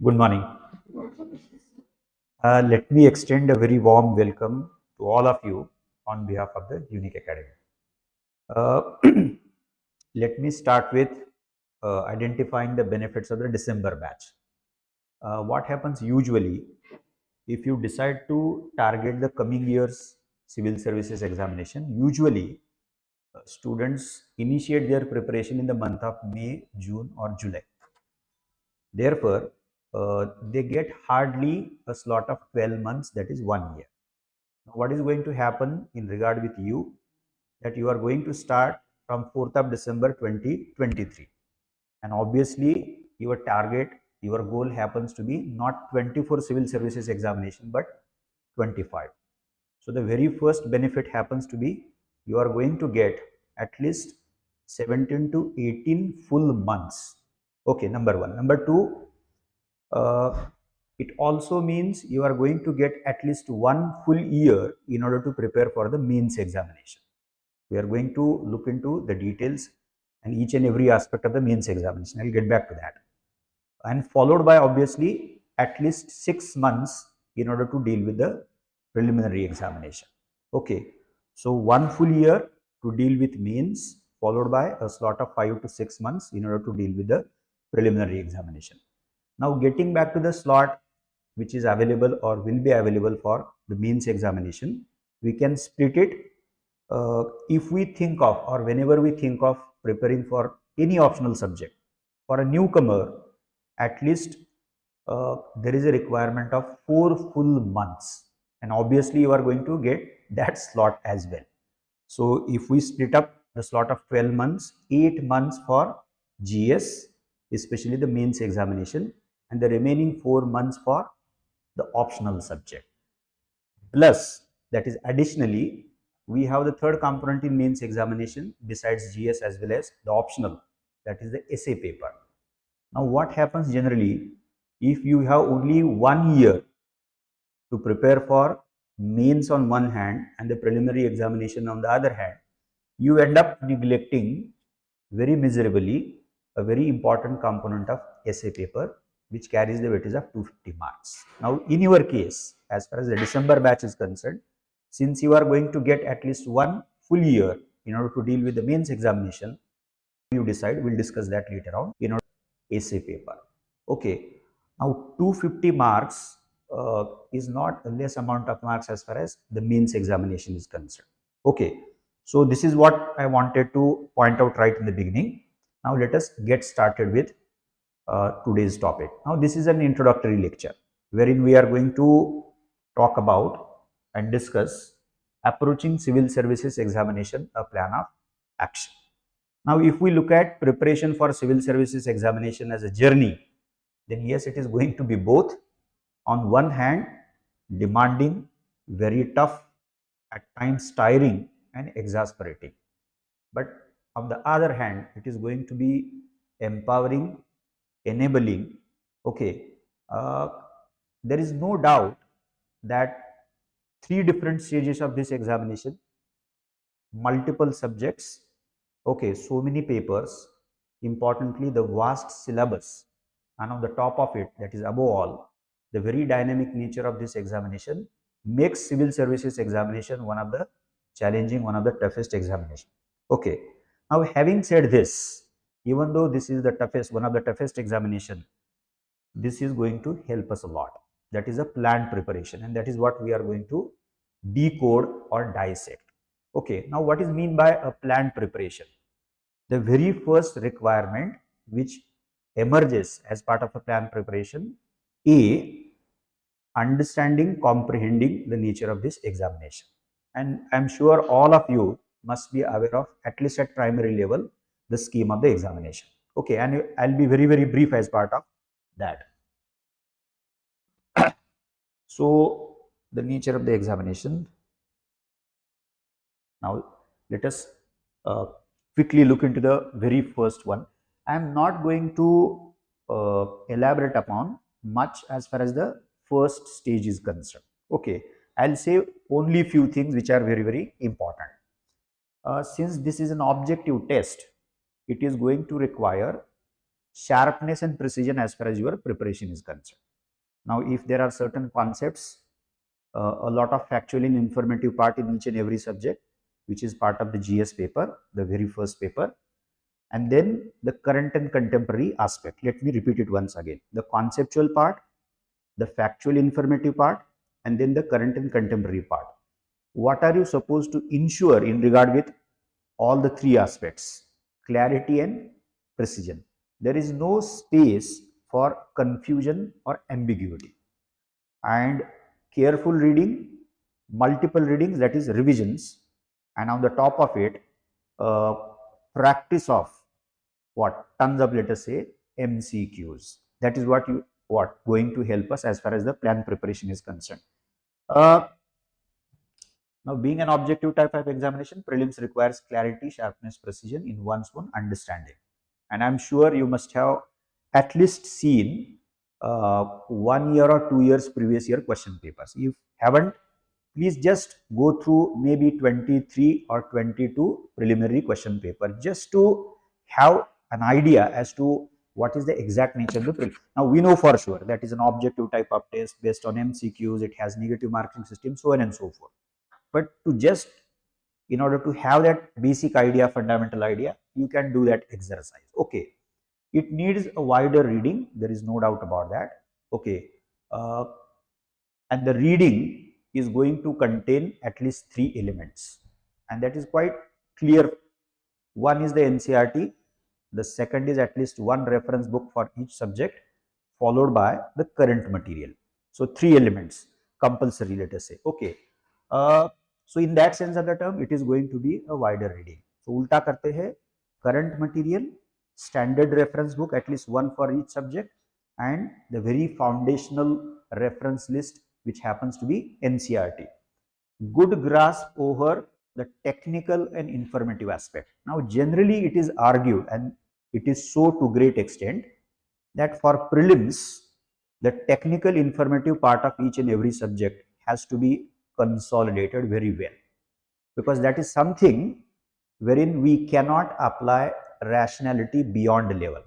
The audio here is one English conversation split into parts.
Good morning. Let me extend a very warm welcome to all of you on behalf of the Unique Academy. Uh, Let me start with identifying the benefits of the December batch. What happens usually if you decide to target the coming year's civil services examination? Usually, students initiate their preparation in the month of May, June, or July. Therefore, they get hardly a slot of 12 months, that is 1 year. Now, what is going to happen in regard with you, that you are going to start from 4th of December 2023, and obviously your target, your goal happens to be not 24 civil services examination but 25. So the very first benefit happens to be you are going to get at least 17 to 18 full months. Okay, number one. Number two, it also means you are going to get at least 1 full year in order to prepare for the mains examination. We are going to look into the details and each and every aspect of the mains examination. I'll get back to that. And followed by obviously at least 6 months in order to deal with the preliminary examination. Okay, so 1 full year to deal with mains, followed by a slot of 5 to 6 months in order to deal with the preliminary examination. Now getting back to the slot which is available or will be available for the mains examination, we can split it. If we think of, or whenever we think of preparing for any optional subject, for a newcomer, at least there is a requirement of 4 full months, and obviously you are going to get that slot as well. So if we split up the slot of 12 months, 8 months for GS, especially the mains examination, and the remaining 4 months for the optional subject. Plus, that is additionally, we have the third component in mains examination besides GS as well as the optional, that is the essay paper. Now, what happens generally, if you have only 1 year to prepare for mains on one hand and the preliminary examination on the other hand, you end up neglecting very miserably a very important component of essay paper, which carries the weightage of 250 marks. Now, in your case, as far as the December batch is concerned, since you are going to get at least 1 full year in order to deal with the mains examination, you decide, we'll discuss that later on, in order essay paper. Okay, now 250 marks is not a less amount of marks as far as the mains examination is concerned. Okay, so this is what I wanted to point out right in the beginning. Now let us get started with today's topic. Now this is an introductory lecture wherein we are going to talk about and discuss approaching civil services examination, a plan of action. Now if we look at preparation for civil services examination as a journey, then yes, it is going to be both. On one hand, demanding, very tough, at times tiring and exasperating. But on the other hand, it is going to be empowering, enabling. Okay, there is no doubt that 3 different stages of this examination, multiple subjects, okay, so many papers, importantly the vast syllabus, and on the top of it, that is above all, the very dynamic nature of this examination makes civil services examination one of the challenging, one of the toughest examination. Okay, now having said this, even though this is the toughest, one of the toughest examination, this is going to help us a lot. That is a planned preparation, and that is what we are going to decode or dissect. Okay, now what is mean by a planned preparation? The very first requirement which emerges as part of a planned preparation, A, understanding, comprehending the nature of this examination. And I'm sure all of you must be aware of, at least at primary level, the scheme of the examination. Okay, and I'll be very, very brief as part of that. So, the nature of the examination. Now, let us quickly look into the very first one. I am not going to elaborate upon much as far as the first stage is concerned. Okay, I'll say only few things which are very, very important. Since this is an objective test, it is going to require sharpness and precision as far as your preparation is concerned. Now, if there are certain concepts, a lot of factual and informative part in each and every subject, which is part of the GS paper, the very first paper, and then the current and contemporary aspect. Let me repeat it once again. The conceptual part, the factual informative part, and then the current and contemporary part. What are you supposed to ensure in regard with all the three aspects? Clarity and precision. There is no space for confusion or ambiguity. And careful reading, multiple readings, that is revisions, and on the top of it, practice of what? Tons of, let us say, MCQs. That is what going to help us as far as the plan preparation is concerned. Now, being an objective type of examination, prelims requires clarity, sharpness, precision in one's own understanding. And I'm sure you must have at least seen 1 year or 2 years previous year question papers. If haven't, please just go through maybe 23 or 22 preliminary question paper just to have an idea as to what is the exact nature of the prelim. Now, we know for sure that is an objective type of test based on MCQs, it has negative marking system, so on and so forth. But to just, in order to have that basic idea, fundamental idea, you can do that exercise. Okay, it needs a wider reading, there is no doubt about that. Okay, and the reading is going to contain at least 3 elements, and that is quite clear. One is the NCERT, the second is at least one reference book for each subject, followed by the current material. So 3 elements compulsory, let us say. Okay, so in that sense of the term, it is going to be a wider reading. So ulta karte hai, current material, standard reference book, at least one for each subject, and the very foundational reference list, which happens to be NCERT. Good grasp over the technical and informative aspect. Now, generally it is argued, and it is so to great extent, that for prelims, the technical informative part of each and every subject has to be consolidated very well, because that is something wherein we cannot apply rationality beyond level.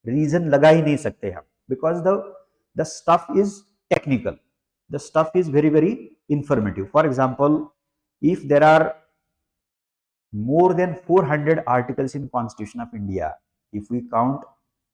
Reason laga hi nahi sakte hum, because the stuff is technical, the stuff is very, very informative. For example, if there are more than 400 articles in Constitution of India, if we count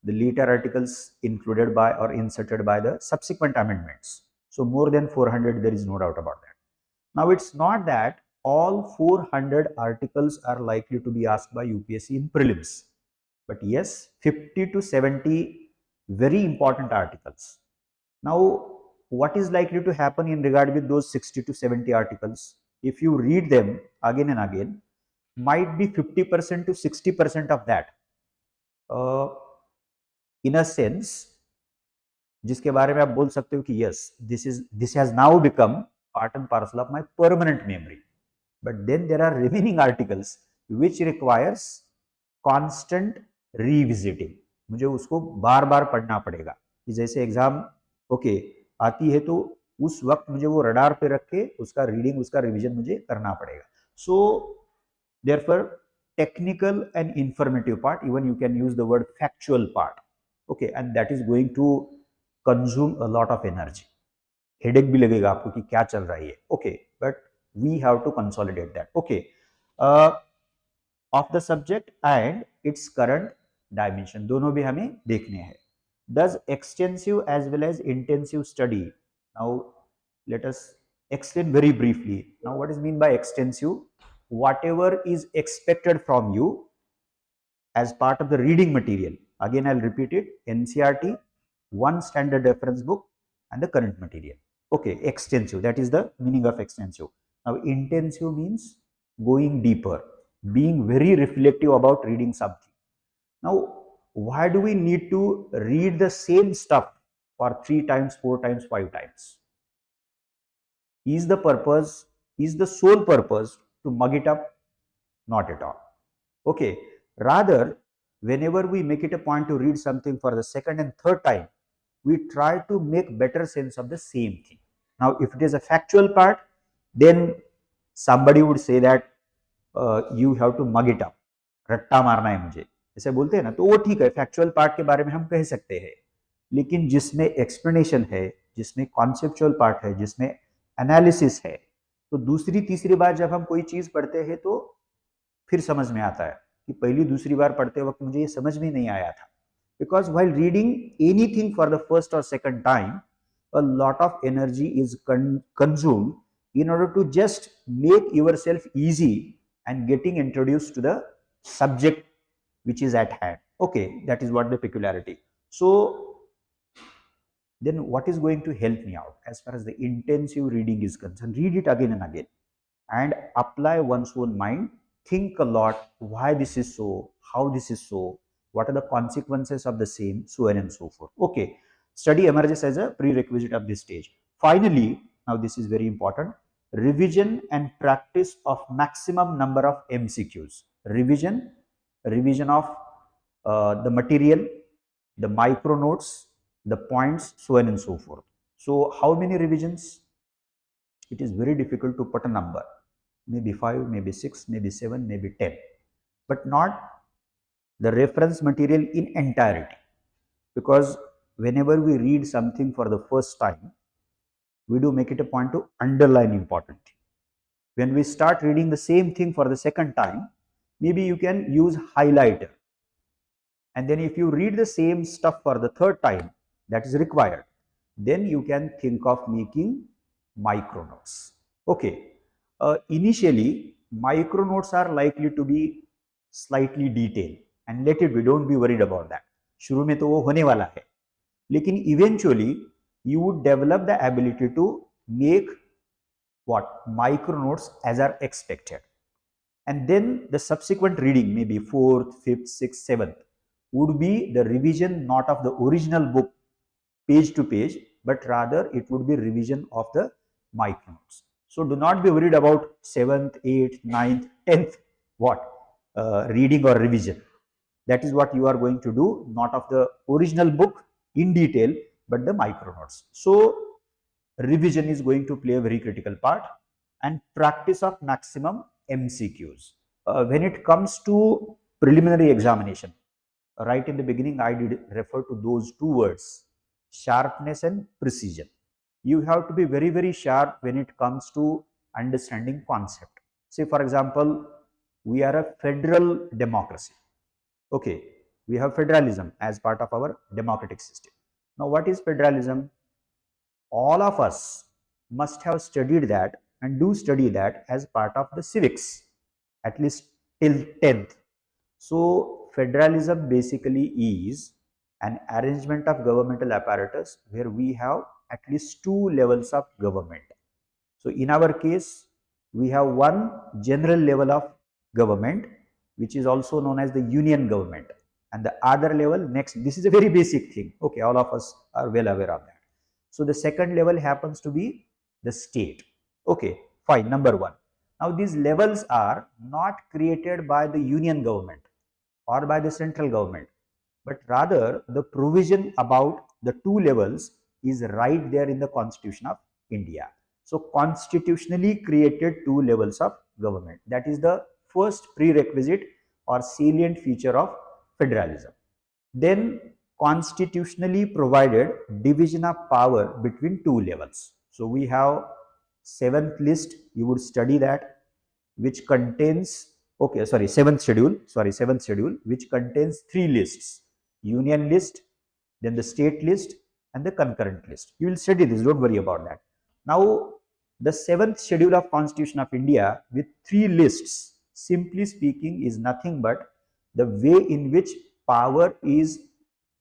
the later articles included by or inserted by the subsequent amendments, so more than 400, there is no doubt about that. Now, it's not that all 400 articles are likely to be asked by UPSC in prelims, but yes, 50 to 70 very important articles. Now, what is likely to happen in regard with those 60 to 70 articles? If you read them again and again, might be 50% to 60% of that, in a sense, जिसके बारे में आप बोल सकते हो कि yes, this has now become part and parcel of my permanent memory. But then there are remaining articles which requires constant revisiting. मुझे उसको बार बार पढ़ना पड़ेगा, कि जैसे एग्जाम आती है तो उस वक्त मुझे वो रडार पे रख के उसका रीडिंग, उसका रिवीजन मुझे करना पड़ेगा. So therefore, technical and informative part, even you can use the word factual part, okay, and that is going to consume a lot of energy. Headache भी लगेगा आपको कि क्या चल रहा है, okay, but we have to consolidate that. Okay, of the subject and its current dimension, दोनों भी हमें देखने हैं. Does extensive as well as intensive study? Now, let us explain very briefly. Now, what is mean by extensive? Whatever is expected from you as part of the reading material. Again, I'll repeat it: NCERT, one standard reference book, and the current material. Okay, extensive, that is the meaning of extensive. Now, intensive means going deeper, being very reflective about reading something. Now, why do we need to read the same stuff for 3 times, 4 times, 5 times? Is the sole purpose to mug it up? Not at all. Okay, rather, whenever we make it a point to read something for the second and third time, we try to make better sense of the same thing. Now, if it is a factual part, then somebody would say that you have to mug it up, ratta marna hai mujhe. ऐसे बोलते हैं ना, तो वो ठीक है, factual part के बारे में हम कह सकते हैं, लेकिन जिसमें एक्सप्लेनेशन है, जिसमें कॉन्सेप्चुअल पार्ट है, जिसमें एनालिसिस है, तो दूसरी तीसरी बार जब हम कोई चीज पढ़ते हैं तो फिर समझ में आता है कि पहली दूसरी बार पढ़ते वक्त मुझे ये समझ में नहीं आया था, because while reading anything for the first or second time, a lot of energy is consumed in order to just make yourself easy and getting introduced to the subject which is at hand. Okay, that is what the peculiarity. So then what is going to help me out as far as the intensive reading is concerned? Read it again and again and apply one's own mind. Think a lot why this is so, how this is so, what are the consequences of the same, so on and so forth. Okay, study emerges as a prerequisite of this stage. Finally, now this is very important, revision and practice of maximum number of MCQs. Revision of the material, the micro notes, the points, so on and so forth. So how many revisions? It is very difficult to put a number. Maybe 5, maybe 6, maybe 7, maybe 10, but not the reference material in entirety. Because whenever we read something for the first time, we do make it a point to underline important thing. When we start reading the same thing for the second time, maybe you can use highlighter. And then if you read the same stuff for the third time, that is required, then you can think of making micro notes. Okay, initially micro notes are likely to be slightly detailed, and let it be, don't be worried about that. शुरू में तो वो होने वाला है, लेकिन eventually you would develop the ability to make what micro notes as are expected, and then the subsequent reading, maybe 4th, 5th, 6th, 7th, would be the revision not of the original book page to page, but rather it would be revision of the micro notes. So do not be worried about 7th, 8th, 9th, 10th reading or revision. That is what you are going to do, not of the original book in detail, but the micro notes. So revision is going to play a very critical part, and practice of maximum MCQs. When it comes to preliminary examination, right in the beginning I did refer to those two words, sharpness and precision. You have to be very, very sharp when it comes to understanding concept. Say for example, we are a federal democracy. Okay, we have federalism as part of our democratic system. Now what is federalism? All of us must have studied that and do study that as part of the civics, at least till 10th. So federalism basically is an arrangement of governmental apparatus where we have at least two levels of government. So in our case, we have one general level of government, which is also known as the union government, and the other level next, this is a very basic thing. Okay, all of us are well aware of that. So the second level happens to be the state. Okay, fine, number one. Now these levels are not created by the union government or by the central government, but rather the provision about the two levels is right there in the Constitution of India. So constitutionally created two levels of government. That is the first prerequisite or salient feature of federalism. Then constitutionally provided division of power between two levels. So we have seventh list, you would study that, which contains, okay, sorry, seventh schedule, which contains three lists, union list, then the state list, and the concurrent list. You will study this, don't worry about that. Now, the seventh schedule of Constitution of India with three lists, simply speaking, is nothing but the way in which power is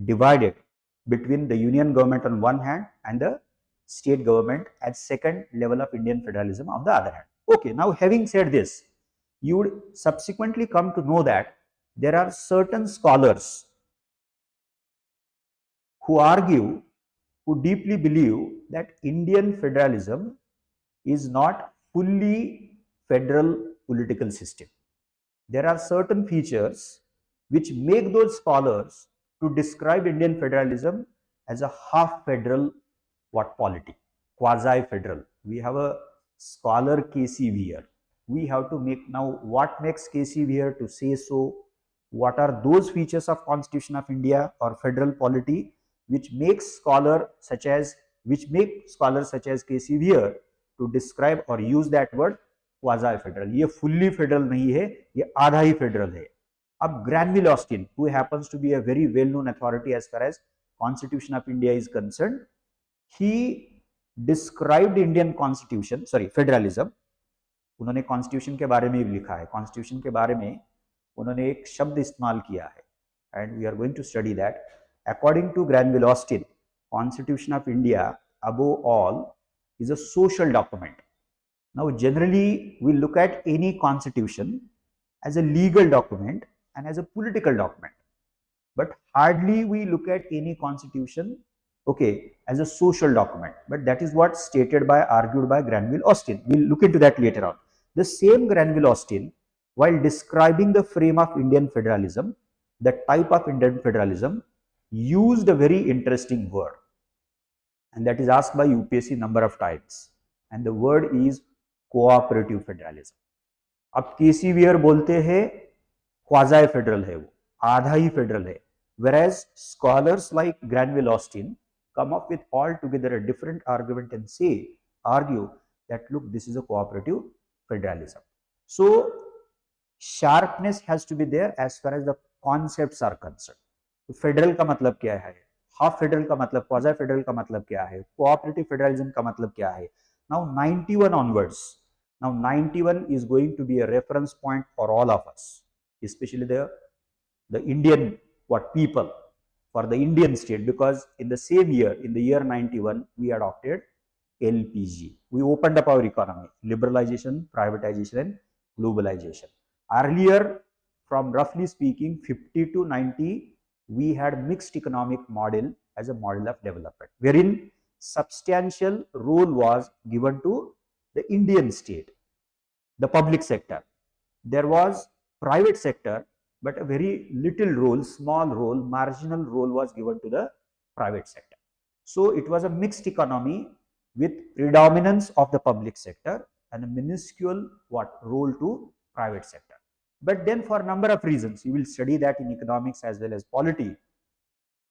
divided between the union government on one hand and the state government at second level of Indian federalism on the other hand. Okay, now having said this, you would subsequently come to know that there are certain scholars who argue, who deeply believe that Indian federalism is not fully federal political system. There are certain features which make those scholars to describe Indian federalism as a half federal polity, quasi federal. We have a scholar KC Weir. We have to make, now what makes KC Weir to say so? what are those features of Constitution of India or federal polity which make scholars such as KC Weir to describe or use that word quasi federal. ये fully federal नहीं है, ये आधा ही federal है. अब Granville Austin, who happens to be a very well known authority as far as Constitution of India is concerned, he described Indian Constitution, sorry, federalism. उन्होंने constitution के बारे में भी लिखा है. कॉन्स्टिट्यूशन के बारे में उन्होंने एक शब्द इस्तेमाल किया है, and we are going to study that. According to Granville Austin, constitution of India above all is a social document. Now generally we look at any constitution as a legal document and as a political document, but hardly we look at any constitution, okay, as a social document. But that is what argued by Granville Austin. We'll look into that later on. The same Granville Austin, while describing the frame of Indian federalism, the type of Indian federalism, used a very interesting word, and that is asked by UPSC number of times, and the word is cooperative federalism. अब केसी wear बोलते हैं quasi federal है, वो आधा ही federal है, whereas scholars like Granville Austin come up with altogether a different argument and argue that look, this is a cooperative federalism. So sharpness has to be there as far as the concepts are concerned. तो federal का मतलब क्या है, half federal का मतलब, quasi federal का मतलब क्या है, कोऑपरेटिव फेडरलिज्म का मतलब क्या है. Now 91 onwards, now 91 is going to be a reference point for all of us, especially the Indian people, for the Indian state, because in the same year, in the year 91, we adopted LPG. We opened up our economy, liberalization, privatization and globalization. Earlier, from roughly speaking 50 to 90, we had mixed economic model as a model of development, wherein substantial role was given to the Indian state, the public sector. There was private sector, but a very little role, small role, marginal role was given to the private sector. So it was a mixed economy with predominance of the public sector and a minuscule role to private sector. But then for a number of reasons, you will study that in economics as well as polity,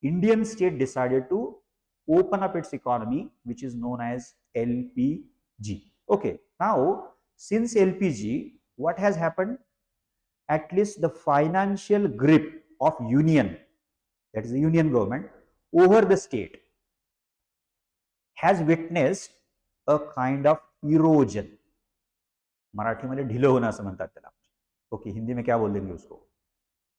Indian state decided to open up its economy, which is known as LPG. Okay, now since LPG, what has happened? At least the financial grip of union, that is the union government, over the state has witnessed a kind of erosion. Marathi में ढिलं होणं असं म्हणतात त्याला. Okay, Hindi में क्या बोल देंगे उसको?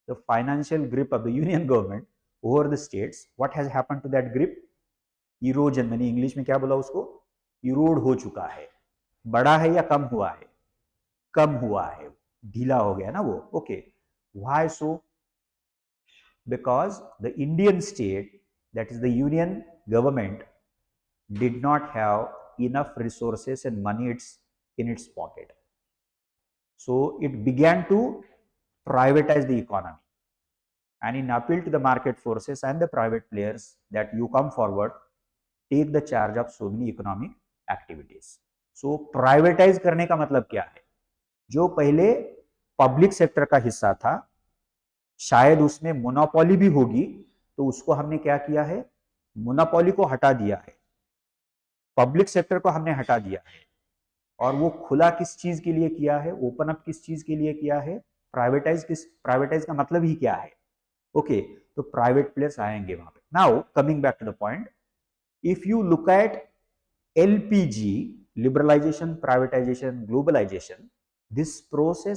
The financial grip of the union government over the states, what has happened to that grip? Erosion. मैंने इंग्लिश में क्या बोला उसको? Erode हो चुका है. बड़ा है या कम हुआ है? कम हुआ है, ढीला हो गया ना वो. Okay, why so? Because the Indian state, that is the union government, did not have enough resources and money in its pocket. So it began to privatize the economy, and in appeal to the market forces and the private players that you come forward, take the charge of so many economic activities. So privatize करने का मतलब क्या है? जो पहले public sector का हिस्सा था, शायद उसमें मोनोपोली भी होगी, तो उसको हमने क्या किया है? मोनोपोली को हटा दिया है, पब्लिक सेक्टर को हमने हटा दिया है, और वो खुला किस चीज के लिए किया है? ओपन अप किस चीज के लिए किया है? प्राइवेटाइज का मतलब ही क्या है? ओके, तो प्राइवेट प्लेयर्स आएंगे वहां पे. Now coming back to the point, if you look at LPG, liberalization, privatization, globalization, this process